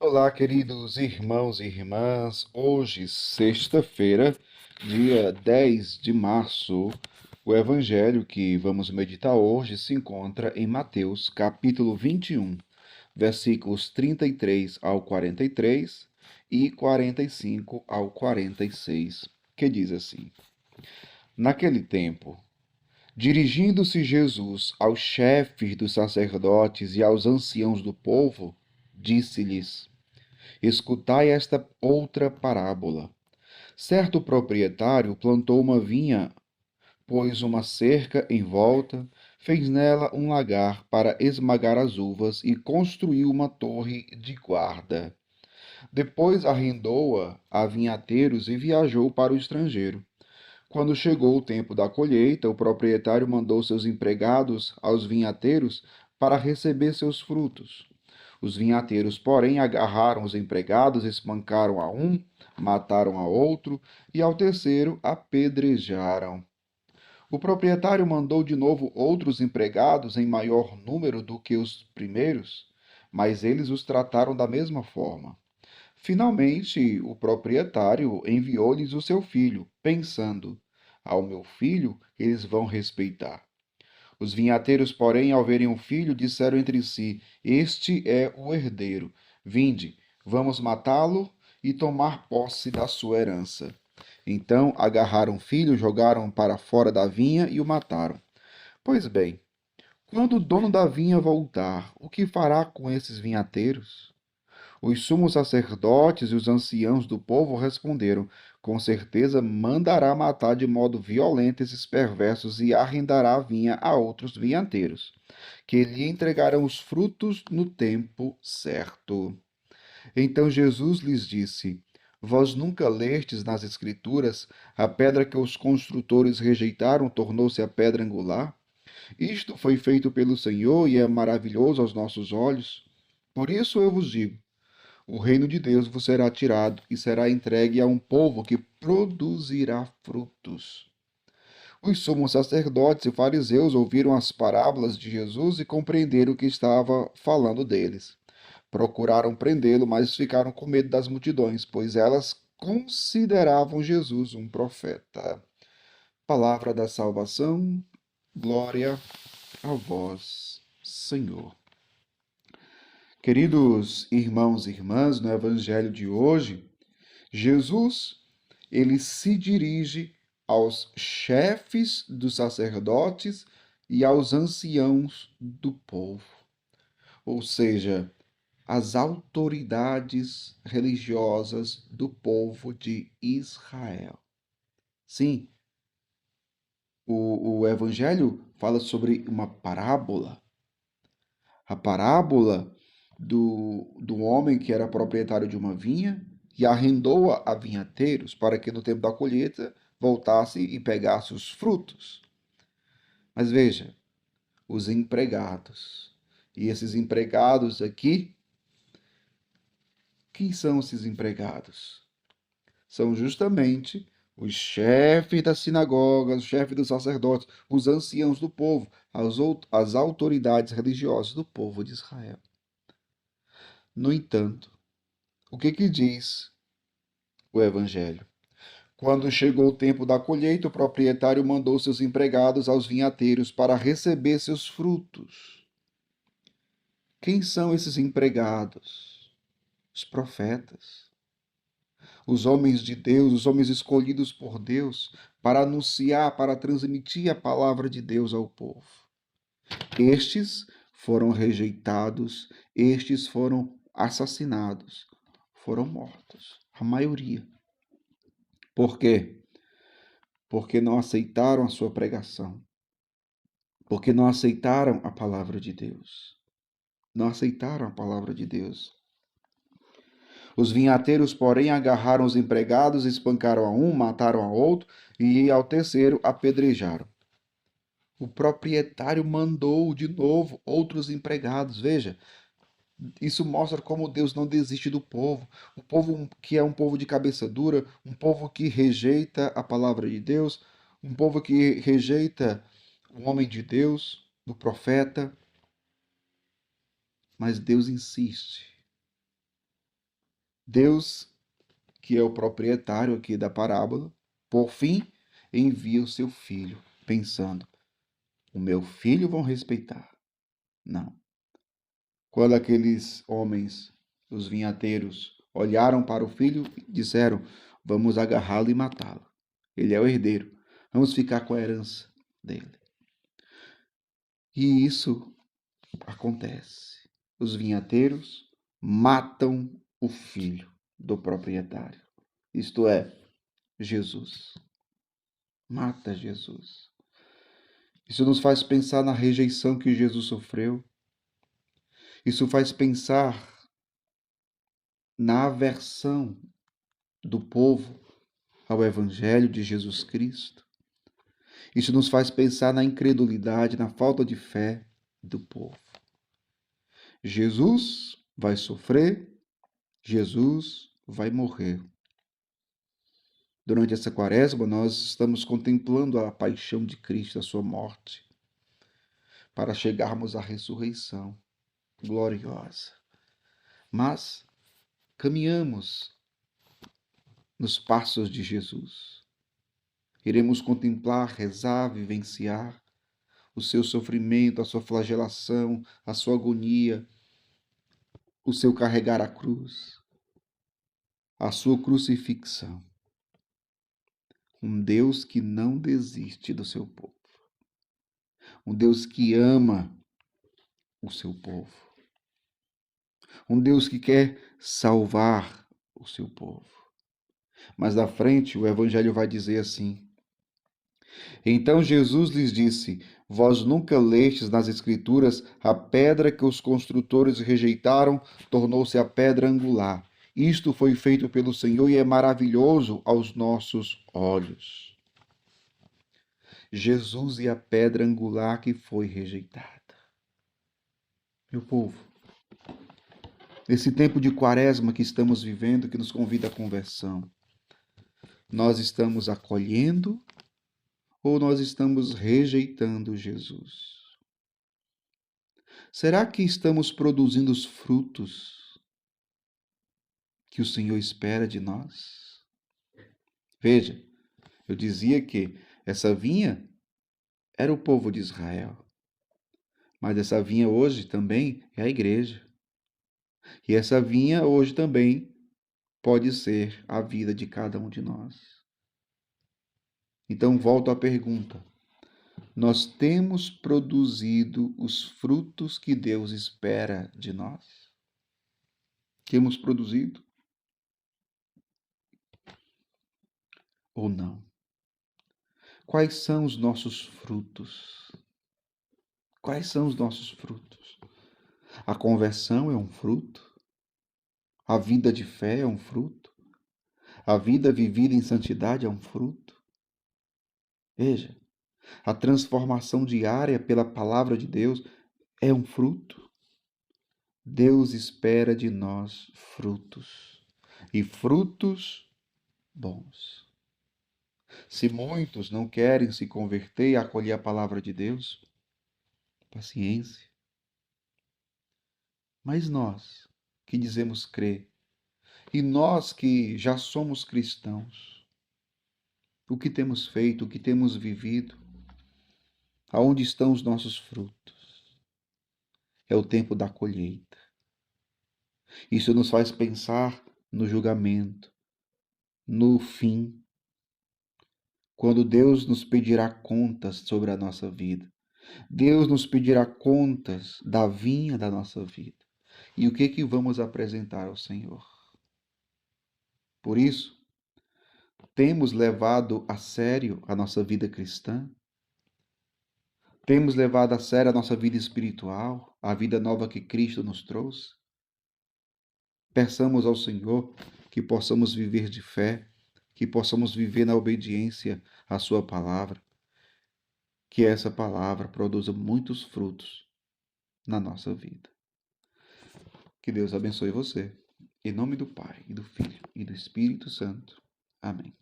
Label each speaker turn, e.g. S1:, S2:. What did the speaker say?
S1: Olá, queridos irmãos e irmãs. Hoje, sexta-feira, dia 10 de março, o evangelho que vamos meditar hoje se encontra em Mateus, capítulo 21, versículos 33 ao 43 e 45 ao 46, que diz assim: Naquele tempo, dirigindo-se Jesus aos chefes dos sacerdotes e aos anciãos do povo, disse-lhes: Escutai esta outra parábola. Certo proprietário plantou uma vinha, pôs uma cerca em volta, fez nela um lagar para esmagar as uvas e construiu uma torre de guarda. Depois arrendou-a a vinhateiros e viajou para o estrangeiro. Quando chegou o tempo da colheita, o proprietário mandou seus empregados aos vinhateiros para receber seus frutos. Os vinhateiros, porém, agarraram os empregados, espancaram a um, mataram a outro e ao terceiro apedrejaram. O proprietário mandou de novo outros empregados em maior número do que os primeiros, mas eles os trataram da mesma forma. Finalmente, o proprietário enviou-lhes o seu filho, pensando: ao meu filho eles vão respeitar. Os vinhateiros, porém, ao verem o filho, disseram entre si: Este é o herdeiro. Vinde, vamos matá-lo e tomar posse da sua herança. Então agarraram o filho, jogaram para fora da vinha e o mataram. Pois bem, quando o dono da vinha voltar, o que fará com esses vinhateiros? Os sumos sacerdotes e os anciãos do povo responderam: Com certeza mandará matar de modo violento esses perversos e arrendará a vinha a outros vinhateiros, que lhe entregarão os frutos no tempo certo. Então Jesus lhes disse: Vós nunca lestes nas Escrituras: a pedra que os construtores rejeitaram tornou-se a pedra angular? Isto foi feito pelo Senhor e é maravilhoso aos nossos olhos. Por isso eu vos digo: o reino de Deus vos será tirado e será entregue a um povo que produzirá frutos. Os sumos sacerdotes e fariseus ouviram as parábolas de Jesus e compreenderam que estava falando deles. Procuraram prendê-lo, mas ficaram com medo das multidões, pois elas consideravam Jesus um profeta. Palavra da salvação, glória a vós, Senhor. Queridos irmãos e irmãs, no evangelho de hoje, Jesus, ele se dirige aos chefes dos sacerdotes e aos anciãos do povo, ou seja, as autoridades religiosas do povo de Israel. Sim, o Evangelho fala sobre uma parábola, a parábola do homem que era proprietário de uma vinha e arrendou-a a vinhateiros para que no tempo da colheita voltasse e pegasse os frutos. Mas veja, os empregados. E esses empregados aqui, quem são esses empregados? São justamente os chefes das sinagogas, os chefes dos sacerdotes, os anciãos do povo, as autoridades religiosas do povo de Israel. No entanto, o que diz o Evangelho? Quando chegou o tempo da colheita, o proprietário mandou seus empregados aos vinhateiros para receber seus frutos. Quem são esses empregados? Os profetas, os homens de Deus, os homens escolhidos por Deus para anunciar, para transmitir a palavra de Deus ao povo. Estes foram rejeitados, estes foram assassinados, foram mortos, a maioria. Por quê? Porque não aceitaram a sua pregação, porque não aceitaram a palavra de Deus. Não aceitaram a palavra de Deus. Os vinhateiros, porém, agarraram os empregados, espancaram a um, mataram a outro e ao terceiro apedrejaram. O proprietário mandou de novo outros empregados. Veja, isso mostra como Deus não desiste do povo. O povo que é um povo de cabeça dura, um povo que rejeita a palavra de Deus, um povo que rejeita o homem de Deus, o profeta. Mas Deus insiste. Deus, que é o proprietário aqui da parábola, por fim, envia o seu filho, pensando: o meu filho vão respeitar. Não. Quando aqueles homens, os vinhateiros, olharam para o filho, disseram: vamos agarrá-lo e matá-lo. Ele é o herdeiro. Vamos ficar com a herança dele. E isso acontece. Os vinhateiros matam o filho do proprietário. Isto é, Jesus. Mata Jesus. Isso nos faz pensar na rejeição que Jesus sofreu. Isso faz pensar na aversão do povo ao Evangelho de Jesus Cristo. Isso nos faz pensar na incredulidade, na falta de fé do povo. Jesus vai sofrer, Jesus vai morrer. Durante essa quaresma, nós estamos contemplando a paixão de Cristo, a sua morte, para chegarmos à ressurreição gloriosa. Mas caminhamos nos passos de Jesus. Iremos contemplar, rezar, vivenciar o seu sofrimento, a sua flagelação, a sua agonia, o seu carregar a cruz, a sua crucifixão. Um Deus que não desiste do seu povo. Um Deus que ama o seu povo. Um Deus que quer salvar o seu povo. Mas na frente o Evangelho vai dizer assim: então Jesus lhes disse: vós nunca lestes nas Escrituras a pedra que os construtores rejeitaram, tornou-se a pedra angular. Isto foi feito pelo Senhor e é maravilhoso aos nossos olhos. Jesus é a pedra angular que foi rejeitada. Meu povo, nesse tempo de quaresma que estamos vivendo, que nos convida à conversão, nós estamos acolhendo ou nós estamos rejeitando Jesus? Será que estamos produzindo os frutos que o Senhor espera de nós? Veja, eu dizia que essa vinha era o povo de Israel, mas essa vinha hoje também é a igreja. E essa vinha hoje também pode ser a vida de cada um de nós. Então, volto à pergunta: nós temos produzido os frutos que Deus espera de nós? Temos produzido ou não? Quais são os nossos frutos? Quais são os nossos frutos? A conversão é um fruto? A vida de fé é um fruto? A vida vivida em santidade é um fruto? Veja, a transformação diária pela palavra de Deus é um fruto? Deus espera de nós frutos, e frutos bons. Se muitos não querem se converter e acolher a palavra de Deus, paciência. Mas nós, que dizemos crer, e nós que já somos cristãos, o que temos feito, o que temos vivido, aonde estão os nossos frutos? É o tempo da colheita. Isso nos faz pensar no julgamento, no fim, quando Deus nos pedirá contas sobre a nossa vida. Deus nos pedirá contas da vinha da nossa vida. E o que vamos apresentar ao Senhor? Por isso, temos levado a sério a nossa vida cristã? Temos levado a sério a nossa vida espiritual, a vida nova que Cristo nos trouxe? Peçamos ao Senhor que possamos viver de fé, que possamos viver na obediência à sua palavra, que essa palavra produza muitos frutos na nossa vida. Que Deus abençoe você. Em nome do Pai, e do Filho, e do Espírito Santo. Amém.